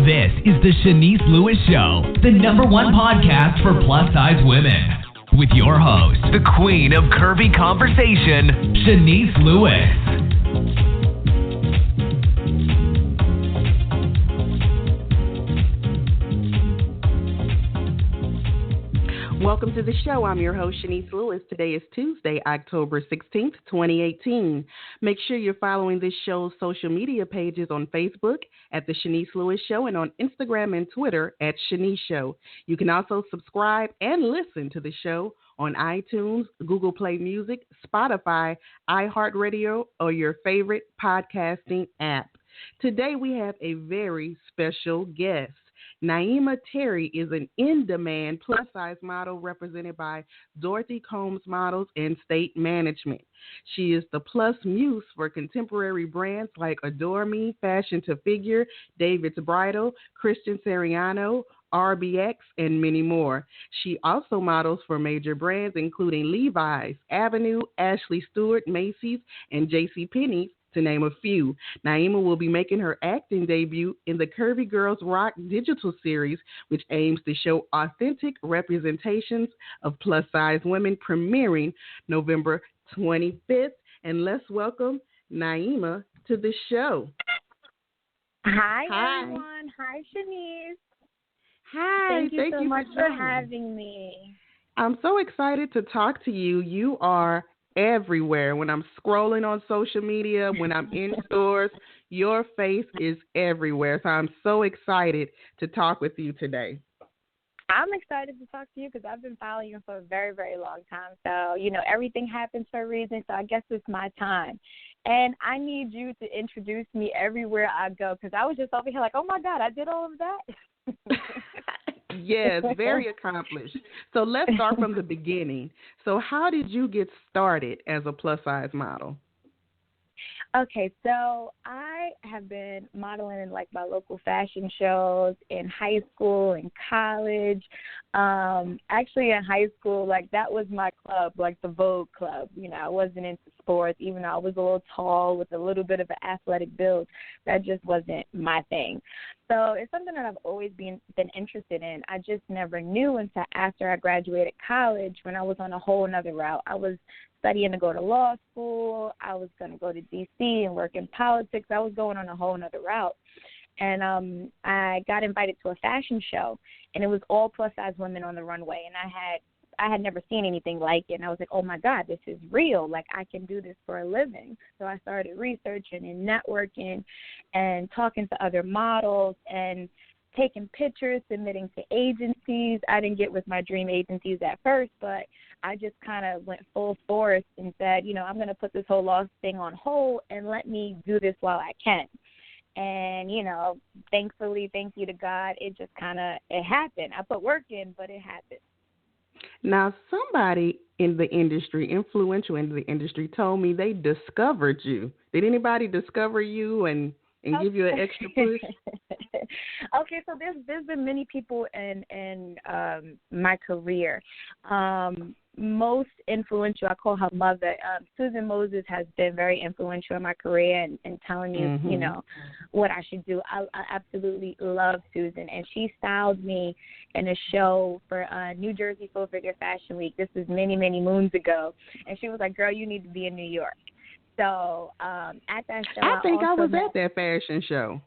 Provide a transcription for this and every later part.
This is the Shanice Lewis Show, the #1 podcast for plus-size women. With your host, the queen of curvy conversation, Shanice Lewis. Welcome to the show. I'm your host, Shanice Lewis. Today is Tuesday, October 16th, 2018. Make sure you're following this show's social media pages on Facebook at The Shanice Lewis Show and on Instagram and Twitter at Shanice Show. You can also subscribe and listen to the show on iTunes, Google Play Music, Spotify, iHeartRadio, or your favorite podcasting app. Today we have a very special guest. Naimah Terry is an in-demand plus-size model represented by Dorothy Combs Models and State Management. She is the plus muse for contemporary brands like Adore Me, Fashion to Figure, David's Bridal, Christian Siriano, RBX, and many more. She also models for major brands including Levis, Avenue, Ashley Stewart, Macys, and JCPenny, to name a few. Naimah will be making her acting debut in the Curvy Girl Rock digital series, which aims to show authentic representations of plus-size women, premiering November 25th. And let's welcome Naimah to the show. Hi, everyone. Hi, Shanice. Hi. Thank you so much for having me. I'm so excited to talk to you. You are everywhere. When I'm scrolling on social media, when I'm in stores, your face is everywhere. So I'm so excited to talk with you today. I'm excited to talk to you because I've been following you for a very, very long time. So, everything happens for a reason. So I guess it's my time. And I need you to introduce me everywhere I go because I was just over here like, oh, my God, I did all of that. Yes, very accomplished. So let's start from the beginning. So how did you get started as a plus-size model? Okay, so I have been modeling in my local fashion shows in high school and college. Actually in high school, that was my club, the Vogue club. I wasn't into sports, even though I was a little tall with a little bit of an athletic build. That just wasn't my thing. So it's something that I've always been interested in. I just never knew until after I graduated college when I was on a whole another route. I was studying to go to law school. I was going to go to D.C. and work in politics. I was going on a whole another route. And I got invited to a fashion show, and it was all plus-size women on the runway. And I had never seen anything like it. And I was like, oh, my God, this is real. I can do this for a living. So I started researching and networking and talking to other models and taking pictures, submitting to agencies. I didn't get with my dream agencies at first, but I just kind of went full force and said, I'm going to put this whole law thing on hold and let me do this while I can. And, thankfully, thank you to God, it just it happened. I put work in, but it happened. Now, somebody in the industry, influential in the industry, told me they discovered you. Did anybody discover you and give you an extra push? Okay, so there's been many people in my career. Most influential, I call her mother. Susan Moses has been very influential in my career and telling me, what I should do. I absolutely love Susan, and she styled me in a show for New Jersey Full Figure Fashion Week. This was many, many moons ago, and she was like, girl, you need to be in New York. So at that show, I think I was at that fashion show.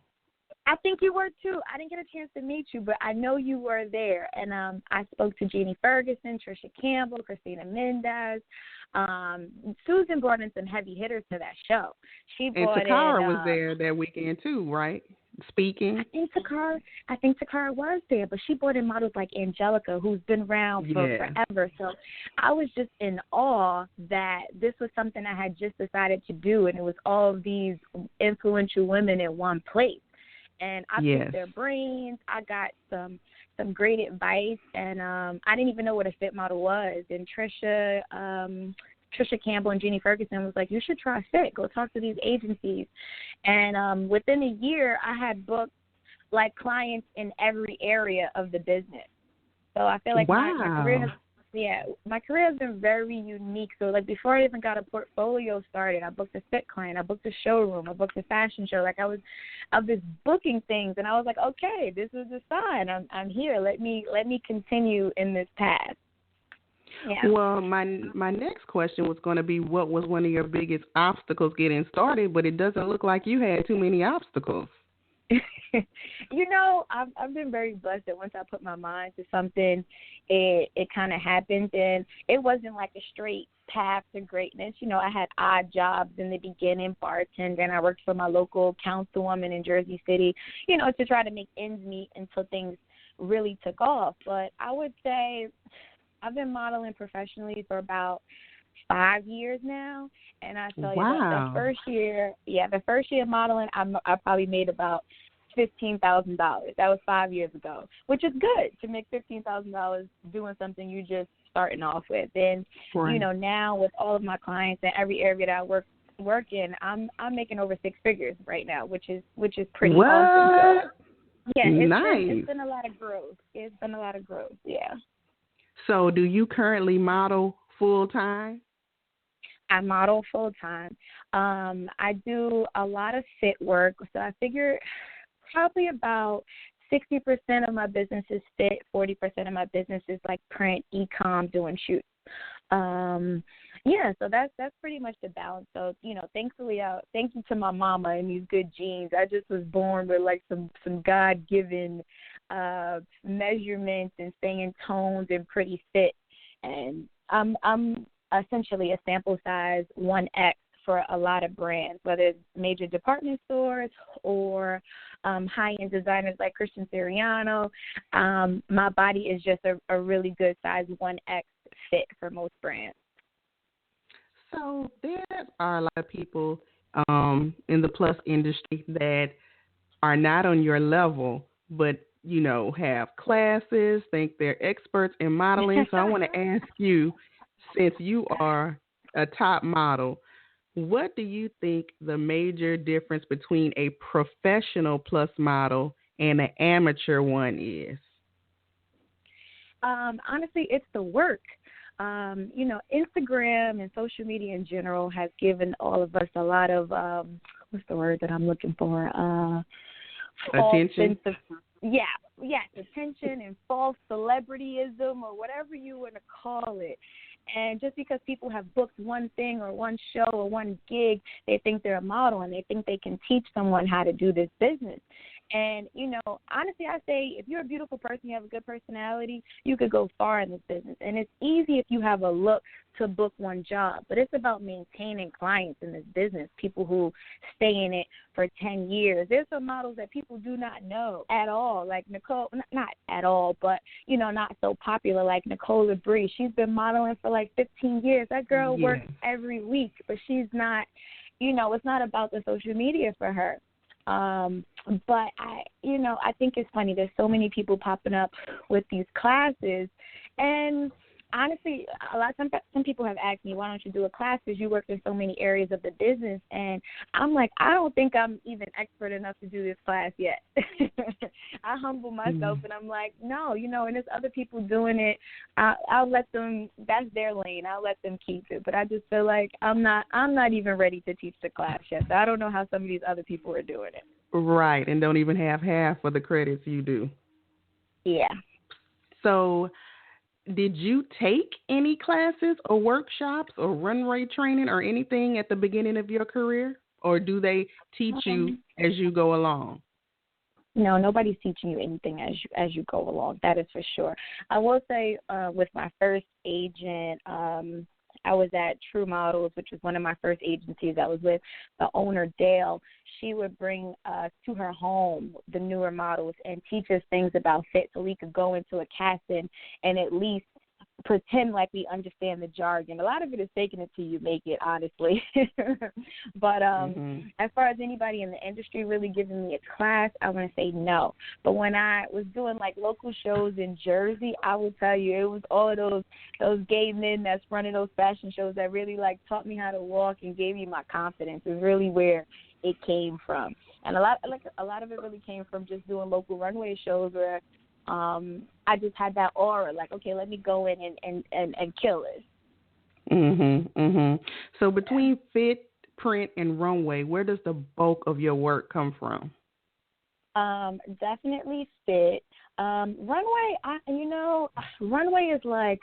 I think you were too. I didn't get a chance to meet you, but I know you were there. And I spoke to Jeannie Ferguson, Trisha Campbell, Christina Mendez. Susan brought in some heavy hitters to that show. And Takara was there that weekend too, right? Speaking. I think Takara was there, but she brought in models like Angelica, who's been around for forever. So I was just in awe that this was something I had just decided to do, and it was all of these influential women in one place. And I picked their brains. I got some great advice, and I didn't even know what a fit model was. And Trisha Campbell and Jeannie Ferguson was like, you should try fit. Go talk to these agencies. And within a year, I had booked clients in every area of the business. So I feel like my career has Yeah, my career has been very unique. So, like, before I even got a portfolio started, I booked a fit client, I booked a showroom, I booked a fashion show. Like, I was booking things, and I was like, okay, this is a sign. I'm here. Let me continue in this path. Yeah. Well, my next question was going to be, what was one of your biggest obstacles getting started? But it doesn't look like you had too many obstacles. I've been very blessed that once I put my mind to something, it kind of happens, and it wasn't like a straight path to greatness. I had odd jobs in the beginning, bartending. I worked for my local councilwoman in Jersey City, to try to make ends meet until things really took off. But I would say I've been modeling professionally for about 5 years now, and I tell you that the first year modeling, I probably made about $15,000. That was 5 years ago, which is good to make $15,000 doing something you just starting off with. And right. Now with all of my clients in every area that I work in, I'm making over six figures right now, which is pretty awesome. So, yeah, it's been a lot of growth. It's been a lot of growth. Yeah. So, do you currently model full time? I model full time. I do a lot of fit work, so I figure probably about 60% of my business is fit, 40% of my business is like print, e-com, doing shoots. So that's pretty much the balance. So, thankfully, thank you to my mama and these good genes. I just was born with like some God-given measurements and staying toned and pretty fit. And I'm essentially a sample size 1X for a lot of brands, whether it's major department stores or high-end designers like Christian Siriano. My body is just a really good size 1X fit for most brands. So there are a lot of people in the plus industry that are not on your level, but, have classes, think they're experts in modeling. So I want to ask you, since you are a top model, what do you think the major difference between a professional plus model and an amateur one is? Honestly, it's the work. Instagram and social media in general has given all of us a lot of, what's the word that I'm looking for? Attention? Attention and false celebrityism or whatever you want to call it. And just because people have booked one thing or one show or one gig, they think they're a model and they think they can teach someone how to do this business. And, honestly, I say if you're a beautiful person, you have a good personality, you could go far in this business. And it's easy if you have a look to book one job, but it's about maintaining clients in this business, people who stay in it for 10 years. There's some models that people do not know at all, like Nicole, not at all, but, not so popular, like Nicole LaBrie. She's been modeling for like 15 years. That girl works every week, but she's not, it's not about the social media for her. But I think it's funny. There's so many people popping up with these classes, and honestly, some people have asked me, why don't you do a class? Because you work in so many areas of the business, and I'm like, I don't think I'm even expert enough to do this class yet. I humble myself, and I'm like, no, and there's other people doing it. I'll let them. That's their lane. I'll let them keep it. But I just feel like I'm not even ready to teach the class yet. So I don't know how some of these other people are doing it. Right, and don't even have half of the credits you do. Yeah. So, did you take any classes or workshops or runway training or anything at the beginning of your career? Or do they teach you as you go along? No, nobody's teaching you anything as you go along. That is for sure. I will say with my first agent, I was at True Models, which was one of my first agencies. I was with the owner, Dale. She would bring to her home the newer models and teach us things about fit so we could go into a casting and at least pretend like we understand the jargon. A lot of it is faking it till you make it, honestly. But as far as anybody in the industry really giving me a class, I want to say no. But when I was doing like local shows in Jersey, I will tell you it was all of those gay men that's running those fashion shows that really like taught me how to walk and gave me my confidence. Is really where it came from. And a lot of it really came from just doing local runway shows where I just had that aura, like, okay, let me go in and kill it. So between fit, print, and runway, where does the bulk of your work come from? Definitely fit. Runway, runway is like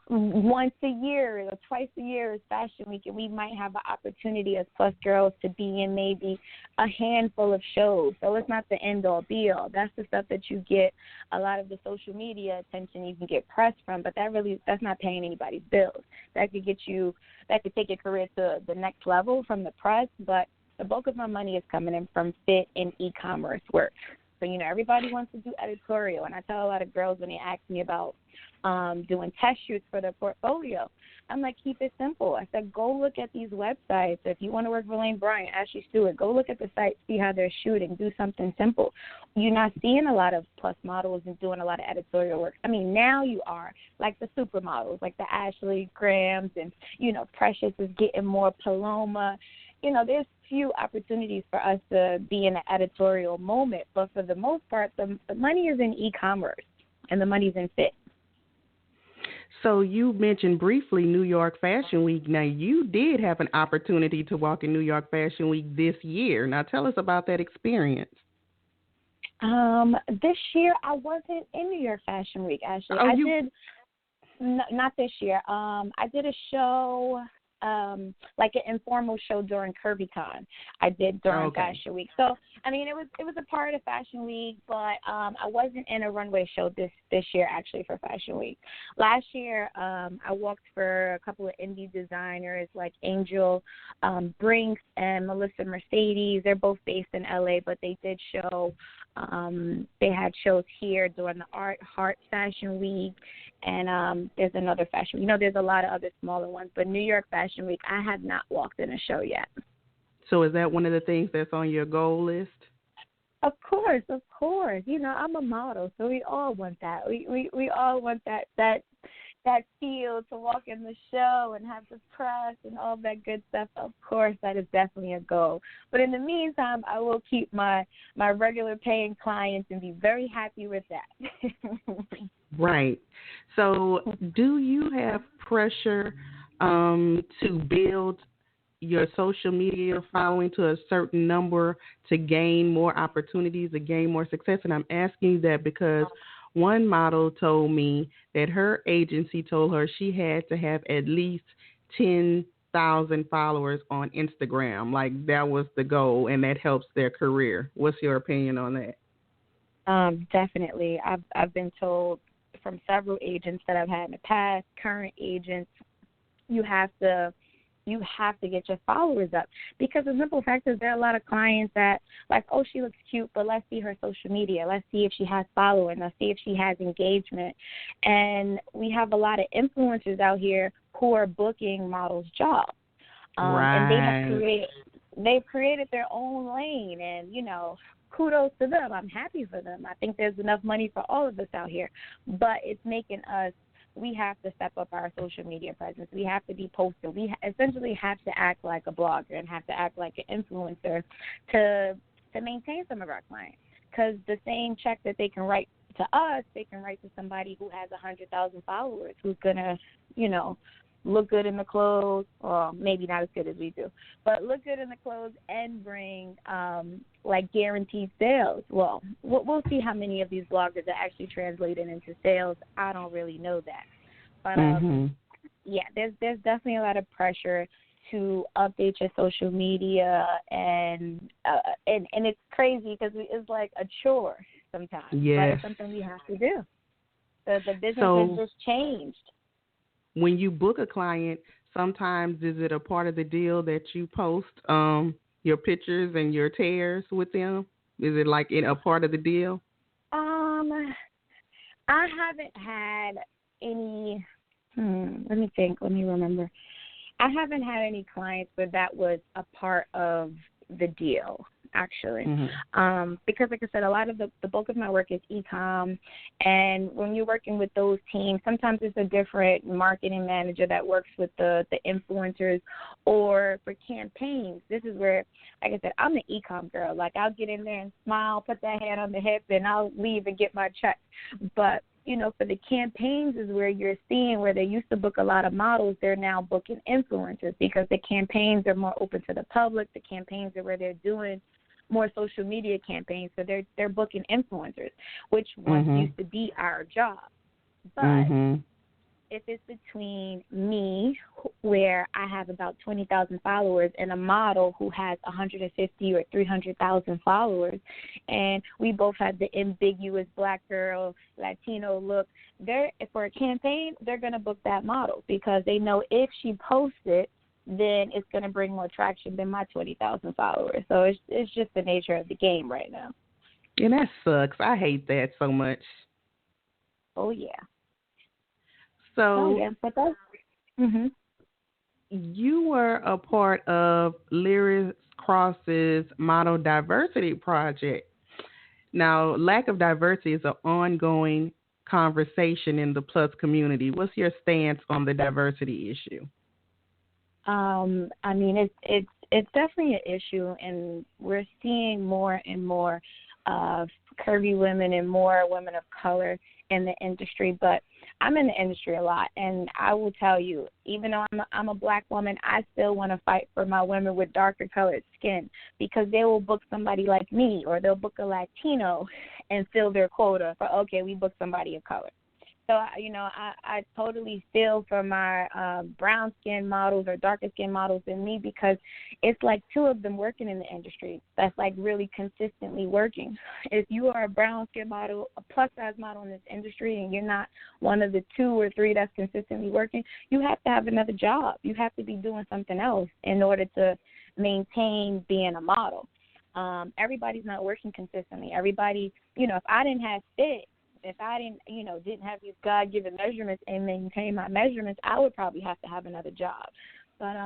once a year or twice a year is Fashion Week, and we might have an opportunity as plus girls to be in maybe a handful of shows. So it's not the end-all, be-all. That's the stuff that you get a lot of the social media attention you can get press from, but that's not paying anybody's bills. That could take your career to the next level from the press, but the bulk of my money is coming in from fit and e-commerce work. So, everybody wants to do editorial, and I tell a lot of girls when they ask me about doing test shoots for their portfolio, I'm like, keep it simple. I said, go look at these websites. If you want to work for Lane Bryant, Ashley Stewart, go look at the site, see how they're shooting, do something simple. You're not seeing a lot of plus models and doing a lot of editorial work. I mean, now you are, like the supermodels, like the Ashley Grahams, and, Precious is getting more Paloma. There's few opportunities for us to be in an editorial moment, but for the most part, the money is in e-commerce and the money's in fit. So you mentioned briefly New York Fashion Week. Now, you did have an opportunity to walk in New York Fashion Week this year. Now, tell us about that experience. This year, I wasn't in New York Fashion Week, actually. Not this year. I did a show, like an informal show during Curvy Con. I did during Fashion Week. So, I mean, it was a part of Fashion Week, but I wasn't in a runway show this year, actually, for Fashion Week. Last year, I walked for a couple of indie designers like Angel Brinks and Melissa Mercedes. They're both based in LA, but they did show. They had shows here during the Heart Fashion Week, and there's another fashion. There's a lot of other smaller ones, but New York Fashion Week, I have not walked in a show yet. So is that one of the things that's on your goal list? Of course. I'm a model, so we all want that. We all want that feel to walk in the show and have the press and all that good stuff. Of course, that is definitely a goal. But in the meantime, I will keep my regular paying clients and be very happy with that. Right. So do you have pressure to build your social media following to a certain number to gain more opportunities, to gain more success? And I'm asking that because one model told me that her agency told her she had to have at least 10,000 followers on Instagram. Like that was the goal, and that helps their career. What's your opinion on that? Definitely. I've been told from several agents that I've had in the past, current agents, you have to get your followers up, because the simple fact is there are a lot of clients that like, oh, she looks cute, but let's see her social media. Let's see if she has following. Let's see if she has engagement. And we have a lot of influencers out here who are booking models' jobs. Right. And they've created their own lane, and, kudos to them. I'm happy for them. I think there's enough money for all of us out here, but it's making us, we have to step up our social media presence. We have to be posted. We essentially have to act like a blogger and have to act like an influencer to maintain some of our clients. Because the same check that they can write to us, they can write to somebody who has 100,000 followers who's going to, look good in the clothes, or maybe not as good as we do, but look good in the clothes and bring like guaranteed sales. Well, we'll see how many of these bloggers are actually translated into sales. I don't really know that, but yeah, there's definitely a lot of pressure to update your social media, and it's crazy because it's like a chore sometimes. Yes. But it's something we have to do. The business has just changed. When you book a client, sometimes is it a part of the deal that you post your pictures and your tears with them? Is it like in a part of the deal? I haven't had any. Let me think. Let me remember. I haven't had any clients where that was a part of the deal. actually. Mm-hmm. Because like I said, a lot of the bulk of my work is e-com, and when you're working with those teams, sometimes it's a different marketing manager that works with the influencers, or for campaigns. This is where, like I said, I'm the e-com girl. Like, I'll get in there and smile, put that hand on the hip, and I'll leave and get my check. But for the campaigns is where you're seeing where they used to book a lot of models, they're now booking influencers because the campaigns are more open to the public. The campaigns are where they're doing more social media campaigns, so they're booking influencers, which once used to be our job. But if it's between me, where I have about 20,000 followers, and a model who has 150 or 300,000 followers, and we both have the ambiguous black girl, Latino look, for a campaign, they're going to book that model because they know if she posts it, then it's going to bring more traction than my 20,000 followers. So it's just the nature of the game right now. And that sucks. I hate that so much. Oh, yeah. So, but that's, you were a part of Lyris Cross's Model Diversity Project. Now, lack of diversity is an ongoing conversation in the plus community. What's your stance on the diversity issue? I mean, it's definitely an issue, and we're seeing more and more of curvy women and more women of color in the industry. But I'm in the industry a lot, and I will tell you, even though I'm a black woman, I still want to fight for my women with darker colored skin, because they will book somebody like me, or they'll book a Latino and fill their quota for, okay, we booked somebody of color. So, I totally feel for my brown skin models or darker skin models than me, because it's like two of them working in the industry that's like really consistently working. If you are a brown skin model, a plus size model in this industry, and you're not one of the 2 or 3 that's consistently working, you have to have another job. You have to be doing something else in order to maintain being a model. Everybody's not working consistently. Everybody, if I didn't have fit, if I didn't have these God-given measurements and maintain my measurements, I would probably have to have another job. But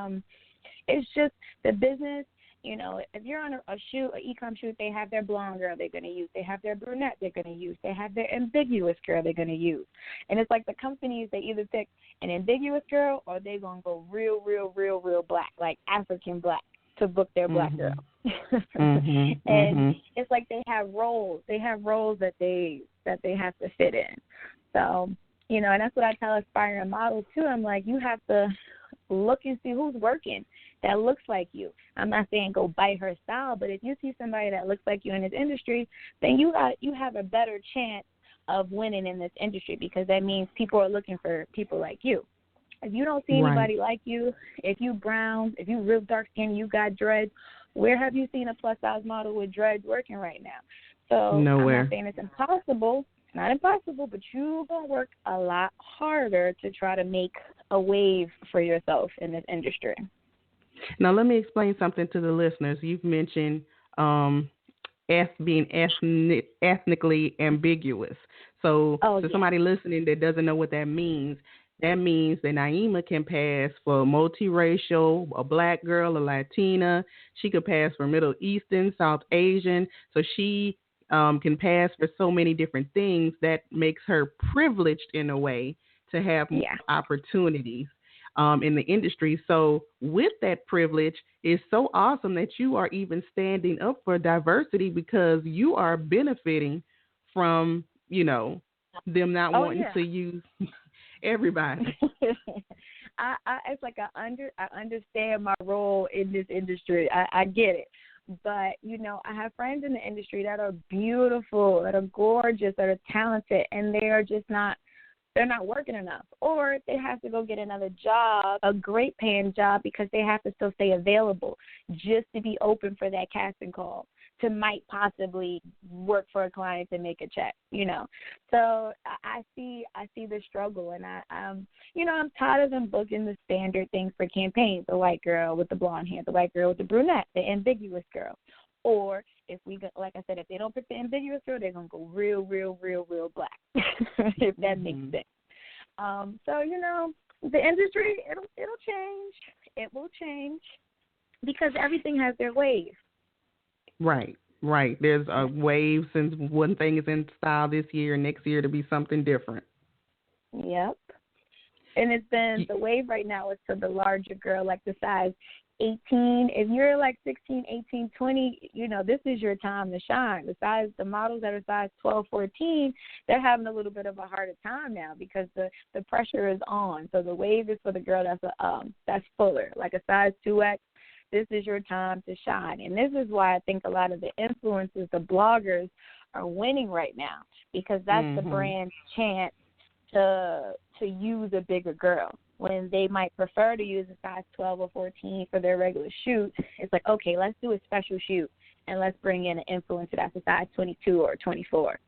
it's just the business. If you're on a shoot, an e-com shoot, they have their blonde girl they're going to use. They have their brunette they're going to use. They have their ambiguous girl they're going to use. And it's like the companies, they either pick an ambiguous girl or they're going to go real, real, real, real black, like African black, to book their black girl. And it's like they have roles. They have roles that they have to fit in. So, and that's what I tell aspiring models too. I'm like, you have to look and see who's working that looks like you. I'm not saying go bite her style, but if you see somebody that looks like you in this industry, then you have a better chance of winning in this industry, because that means people are looking for people like you. If you don't see anybody like you, if you brown, if you real dark skin, you got dreads, where have you seen a plus size model with dreads working right now? So nowhere. I'm not saying it's impossible. It's not impossible, but you're going to work a lot harder to try to make a wave for yourself in this industry. Now, let me explain something to the listeners. You've mentioned being ethnically ambiguous. So, somebody listening that doesn't know what that means that Naimah can pass for multiracial, a black girl, a Latina. She could pass for Middle Eastern, South Asian. So she can pass for so many different things that makes her privileged in a way to have opportunities in the industry. So with that privilege, it's so awesome that you are even standing up for diversity, because you are benefiting from, them not wanting to use everybody. It's like I understand my role in this industry. I get it. But, I have friends in the industry that are beautiful, that are gorgeous, that are talented, and they are just not working enough. Or they have to go get another job, a great paying job, because they have to still stay available just to be open for that casting call, to might possibly work for a client to make a check, So I see the struggle, and I'm tired of them booking the standard things for campaigns: the white girl with the blonde hair, the white girl with the brunette, the ambiguous girl. Or if like I said, if they don't pick the ambiguous girl, they're gonna go real, real, real, real black. If that makes sense. So the industry, it'll change. It will change, because everything has their ways. Right, right. There's a wave since one thing is in style this year, next year to be something different. Yep. And it's been the wave right now is to the larger girl, like the size 18. If you're like 16, 18, 20, this is your time to shine. The models that are size 12, 14, they're having a little bit of a harder time now because the pressure is on. So the wave is for the girl that's fuller, like a size 2X. This is your time to shine. And this is why I think a lot of the influencers, the bloggers, are winning right now because that's the brand's chance to use a bigger girl. When they might prefer to use a size 12 or 14 for their regular shoot, it's like, okay, let's do a special shoot, and let's bring in an influencer that's a size 22 or 24.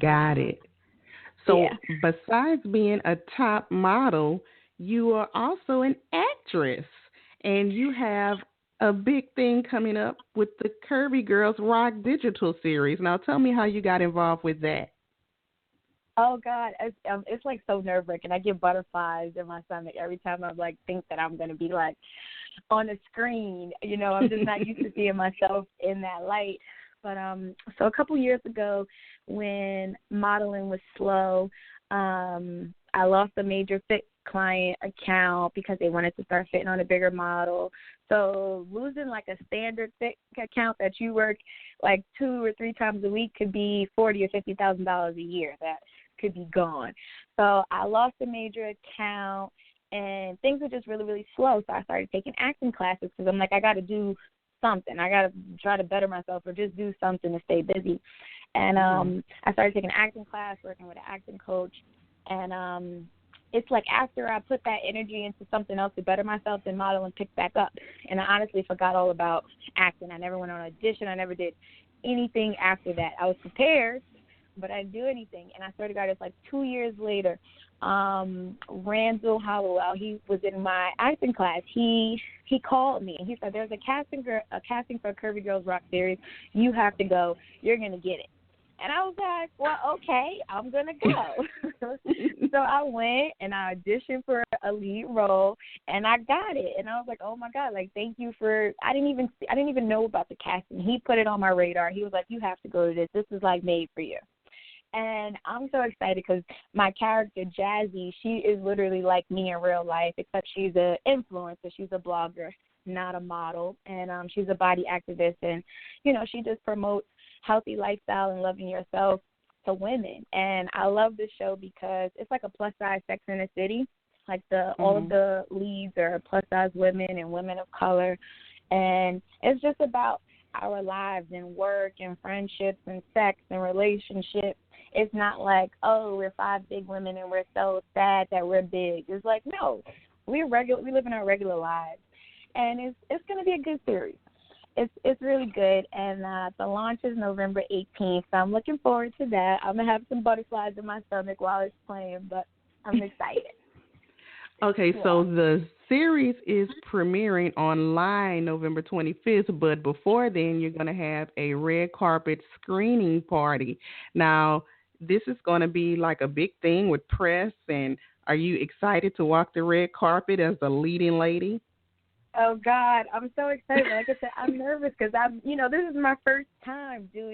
Got it. So besides being a top model, you are also an actress, and you have a big thing coming up with the Curvy Girls Rock digital series. Now tell me how you got involved with that. Oh God, it's like so nerve-wracking. I get butterflies in my stomach every time I think that I'm gonna be like on a screen. I'm just not used to seeing myself in that light. But so a couple years ago, when modeling was slow, I lost a major fit client account because they wanted to start fitting on a bigger model. So losing like a standard fit account that you work like 2 or 3 times a week could be $40,000 or $50,000 a year. That could be gone. So I lost a major account, and things were just really, really slow. So I started taking acting classes because I'm like, I got to do something. I got to try to better myself or just do something to stay busy. And I started taking an acting class, working with an acting coach, and it's like after I put that energy into something else to better myself, then modeling picked back up. And I honestly forgot all about acting. I never went on audition. I never did anything after that. I was prepared, but I didn't do anything. And I swear to God, it's like 2 years later, Randall Hollowell, he was in my acting class. He called me, and he said, there's a casting for a Curvy Girls Rock series. You have to go. You're going to get it. And I was like, well, okay, I'm going to go. So I went and I auditioned for a lead role, and I got it. And I was like, oh, my God, like, thank you for – I didn't even know about the casting. He put it on my radar. He was like, you have to go to this. This is, like, made for you. And I'm so excited because my character, Jazzy, she is literally like me in real life, except she's an influencer. She's a blogger, not a model. And she's a body activist. And, she just promotes healthy lifestyle and loving yourself to women. And I love this show because it's like a plus-size Sex in the City. Like all of the leads are plus-size women and women of color. And it's just about our lives and work and friendships and sex and relationships. It's not like, oh, we're 5 big women and we're so sad that we're big. It's like, no, we live in our regular lives. And it's going to be a good series. It's really good, and the launch is November 18th, so I'm looking forward to that. I'm going to have some butterflies in my stomach while it's playing, but I'm excited. Okay, so the series is premiering online November 25th, but before then you're going to have a red carpet screening party. Now, this is going to be like a big thing with press, and are you excited to walk the red carpet as the leading lady? Oh, God, I'm so excited. Like I said, I'm nervous because this is my first time this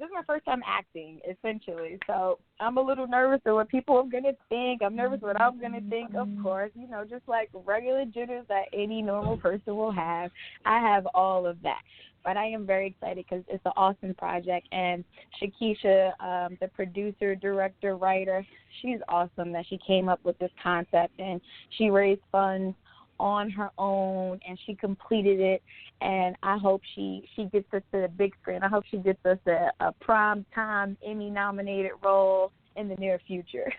is my first time acting, essentially. So I'm a little nervous of what people are going to think. I'm nervous what I'm going to think, of course. Just like regular jitters that any normal person will have. I have all of that. But I am very excited because it's an awesome project. And Shakisha, the producer, director, writer, she's awesome that she came up with this concept. And she raised funds on her own, and she completed it, and I hope she gets us to the big screen. I hope she gets us a prime time Emmy-nominated role in the near future.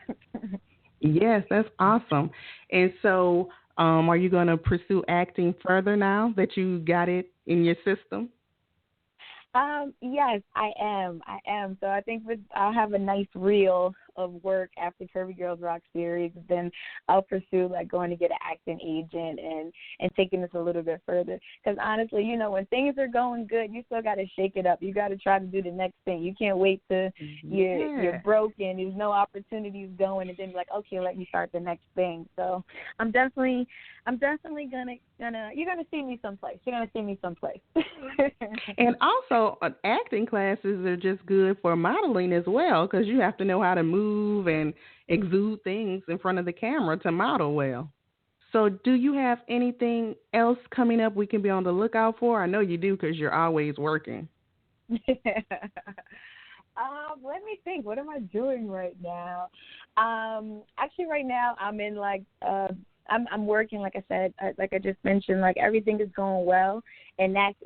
Yes, that's awesome. And so are you going to pursue acting further now that you got it in your system? Yes, I am. So I think I'll have a nice reel of work after Curvy Girl Rock series. Then I'll pursue like going to get an acting agent and taking this a little bit further. Because honestly, you know, when things are going good, you still got to shake it up. You got to try to do the next thing. You can't wait till you're broken. There's no opportunities going, and then be like, okay, let me start the next thing. So I'm definitely gonna you're gonna see me someplace. And also, acting classes are just good for modeling as well, because you have to know how to move and exude things in front of the camera to model well. So do you have anything else coming up we can be on the lookout for? I know you do, because you're always working. Let me think. What am I doing right now? Actually, right now I'm in I'm working, like I said, like I just mentioned, like everything is going well, and that's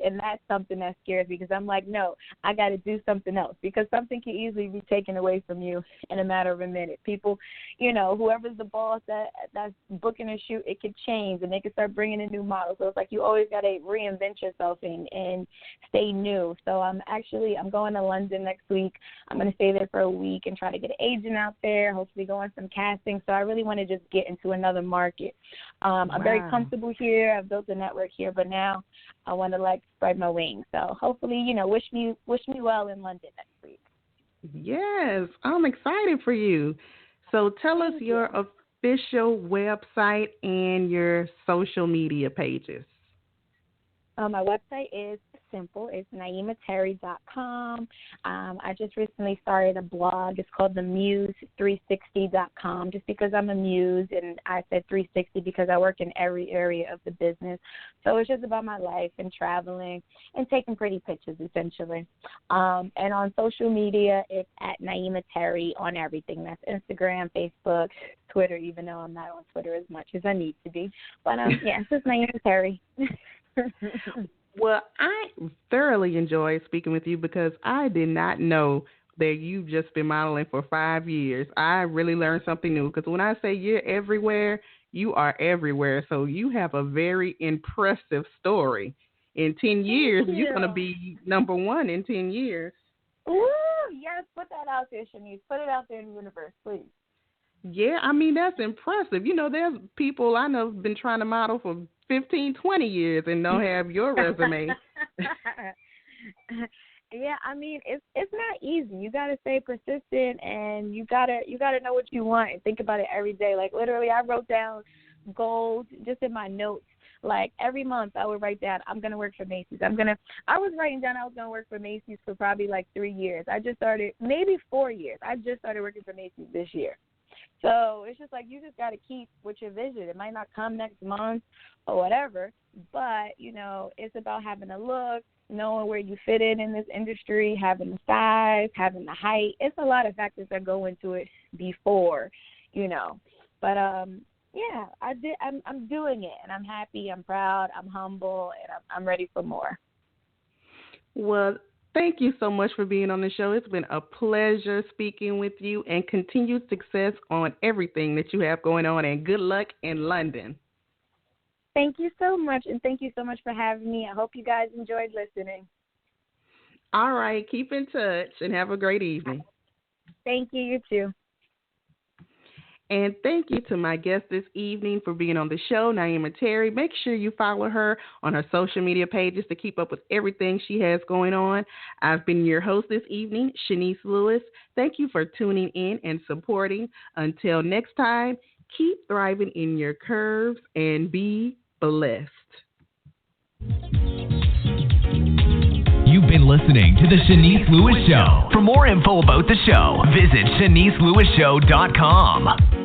something that scares me, because I'm like, no, I got to do something else, because something can easily be taken away from you in a matter of a minute. People, you know, whoever's the boss that's booking a shoot, it could change, and they can start bringing in new models. So it's like you always got to reinvent yourself and stay new. So I'm going to London next week. I'm going to stay there for a week and try to get an agent out there, hopefully go on some casting. So I really want to just get into another market. I'm very comfortable here. I've built a network here, but now I want to like spread my wings. So hopefully, you know, wish me well in London next week. Yes, I'm excited for you. So tell us your official website and your social media pages. My website is simple. It's NaimahTerry.com. I just recently started a blog. It's called the muse360.com, just because I'm a muse, and I said 360 because I work in every area of the business. So it's just about my life and traveling and taking pretty pictures, essentially. And on social media, it's at Naimah Terry on everything. That's Instagram, Facebook, Twitter, even though I'm not on Twitter as much as I need to be. But, yeah, it's just Naimah Terry. Well, I thoroughly enjoyed speaking with you, because I did not know that you've just been modeling for 5 years. I really learned something new, because when I say you're everywhere, you are everywhere. So you have a very impressive story. In 10 years, you're going to be number one in 10 years. Ooh, yes, put that out there, Shanice. Put it out there in the universe, please. Yeah, I mean, that's impressive. You know, there's people I know have been trying to model for 15, 20 years and don't have your resume. Yeah, I mean, it's not easy. You got to stay persistent, and you got to know what you want and think about it every day. Like, literally, I wrote down goals just in my notes. Like, every month I would write down, I'm going to work for Macys. I was writing down I was going to work for Macys for probably like 3 years. I just started, maybe 4 years. I just started working for Macys this year. So it's just like you just got to keep with your vision. It might not come next month or whatever, but, you know, it's about having a look, knowing where you fit in this industry, having the size, having the height. It's a lot of factors that go into it before, you know. But, yeah, I'm doing it, and I'm happy, I'm proud, I'm humble, and I'm ready for more. Well, thank you so much for being on the show. It's been a pleasure speaking with you, and continued success on everything that you have going on, and good luck in London. Thank you so much, and thank you so much for having me. I hope you guys enjoyed listening. All right. Keep in touch, and have a great evening. Thank you. You too. And thank you to my guest this evening for being on the show, Naimah Terry. Make sure you follow her on her social media pages to keep up with everything she has going on. I've been your host this evening, Shanice Lewis. Thank you for tuning in and supporting. Until next time, keep thriving in your curves and be blessed. You've been listening to The Shanice Lewis Show. For more info about the show, visit ShaniceLewisShow.com.